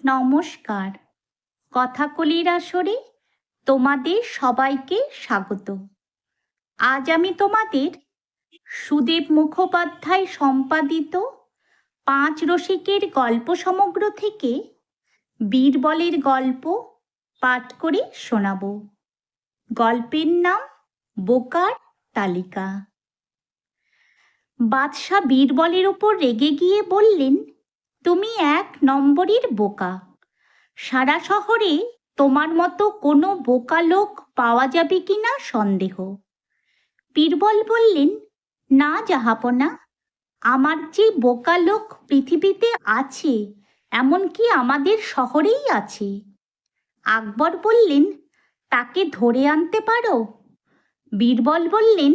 নমস্কার। কথাকলির আসরে তোমাদের সবাইকে স্বাগত। আজ আমি তোমাদের সুদেব মুখোপাধ্যায় সম্পাদিত ৫ রসিকের গল্প সমগ্র থেকে বীরবলের গল্প পাঠ করে শোনাব। গল্পের নাম বোকার তালিকা। বাদশা বীরবলের ওপর রেগে গিয়ে বললেন, তুমি ১ নম্বরের বোকা। সারা শহরে তোমার মতো কোনো বোকা লোক পাওয়া যাবে কিনা সন্দেহ। বীরবল বললেন, না জাহাপনা, আমার যে বোকা লোক পৃথিবীতে আছে, এমনকি আমাদের শহরেই আছে। আকবর বললেন, তাকে ধরে আনতে পারো? বীরবল বললেন,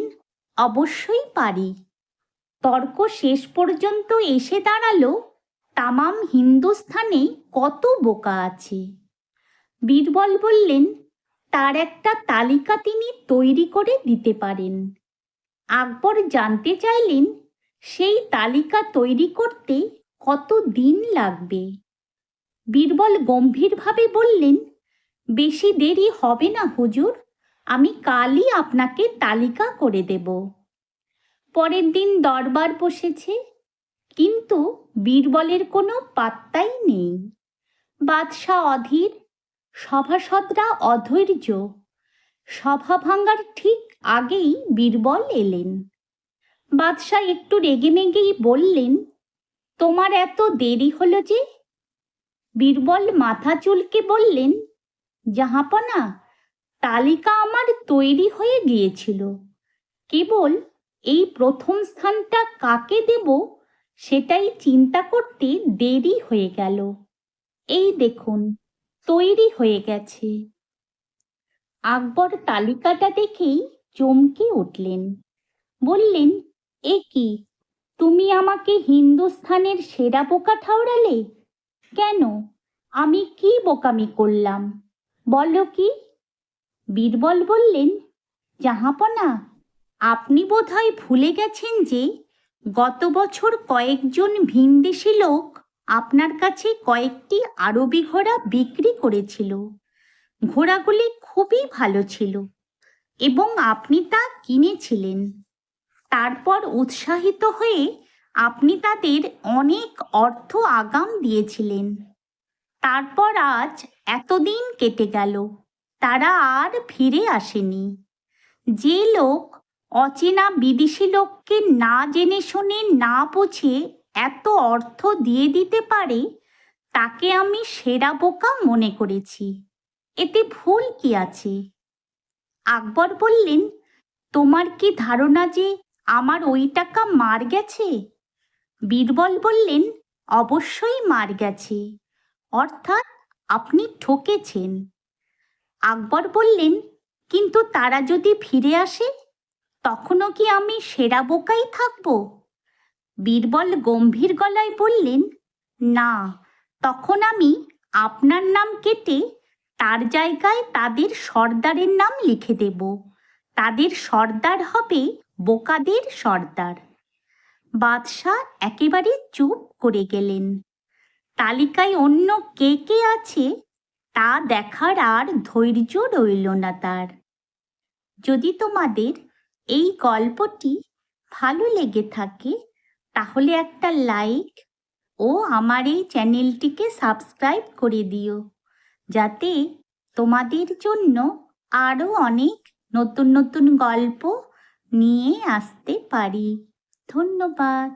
অবশ্যই পারি। তর্ক শেষ পর্যন্ত এসে দাঁড়ালো, তামাম হিন্দুস্থানে কত বোকা আছে। বীরবল বললেন, তার একটা তালিকা তিনি তৈরি করে দিতে পারেন। আকবর জানতে চাইলেন, সেই তালিকা তৈরি করতে কত দিন লাগবে। বীরবল গম্ভীরভাবে বললেন, বেশি দেরি হবে না হুজুর, আমি কালই আপনাকে তালিকা করে দেব। পরের দিন দরবার বসেছে, কিন্তু বীরবলের কোনো পাত্তাই নেই। বাদশাহ অধীর, সভাসদরা অধৈর্য। সভা ভাঙার ঠিক আগেই বীরবল এলেন। বাদশাহ একটু রেগেমেগেই বললেন, তোমার এত দেরি হলো যে? বীরবল মাথা চুলকে বললেন, জাহাপনা, তালিকা আমার তৈরি হয়ে গিয়েছিল, কেবল এই প্রথম স্থানটা কাকে দেব সেটাই চিন্তা করতে দেরি হয়ে গেল। এই দেখুন, তৈরি হয়ে গেছে। আকবর তালিকাটা দেখেই চমকে উঠলেন। বললেন, এ কি, তুমি আমাকে হিন্দুস্থানের সেরা বোকা ঠাউরালে? কেন, আমি কি বোকামি করলাম বলো কি? বীরবল বললেন, জাহাপনা, আপনি বোধহয় ভুলে গেছেন যে গত বছর কয়েকজন ভিনদেশি লোক আপনার কাছে কয়েকটি আরবি ঘোড়া বিক্রি করেছিল। ঘোড়াগুলি খুবই ভালো ছিল এবং আপনি তা কিনেছিলেন। তারপর উৎসাহিত হয়ে আপনি তাদের অনেক অর্থ আগাম দিয়েছিলেন। তারপর আজ এতদিন কেটে গেল, তারা আর ফিরে আসেনি। যে লোক অচেনা বিদেশি লোককে না জেনে শুনে না বুঝে এত অর্থ দিয়ে দিতে পারে, তাকে আমি সেরা বোকা মনে করেছি। এতে ভুল কি আছে? আকবর বললেন, তোমার কি ধারণা যে আমার ওই টাকা মার গেছে? বীরবল বললেন, অবশ্যই মার গেছে, অর্থাৎ আপনি ঠকেছেন। আকবর বললেন, কিন্তু তারা যদি ফিরে আসে, তখনও কি আমি সেরা বোকাই থাকব? বীরবল গম্ভীর গলায় বললেন, না, তখন আমি আপনার নাম কেটে তার জায়গায় তাদের সর্দারের নাম লিখে দেব। তাদের সর্দার হবে বোকাদের সর্দার। বাদশাহ একেবারে চুপ করে গেলেন। তালিকায় অন্য কে কে আছে তা দেখার আর ধৈর্য রইল না তার। যদি তোমাদের এই গল্পটি ভালো লেগে থাকে, তাহলে একটা লাইক ও আমার এই চ্যানেলটিকে সাবস্ক্রাইব করে দিও, যাতে তোমাদের জন্য আরও অনেক নতুন নতুন গল্প নিয়ে আসতে পারি। ধন্যবাদ।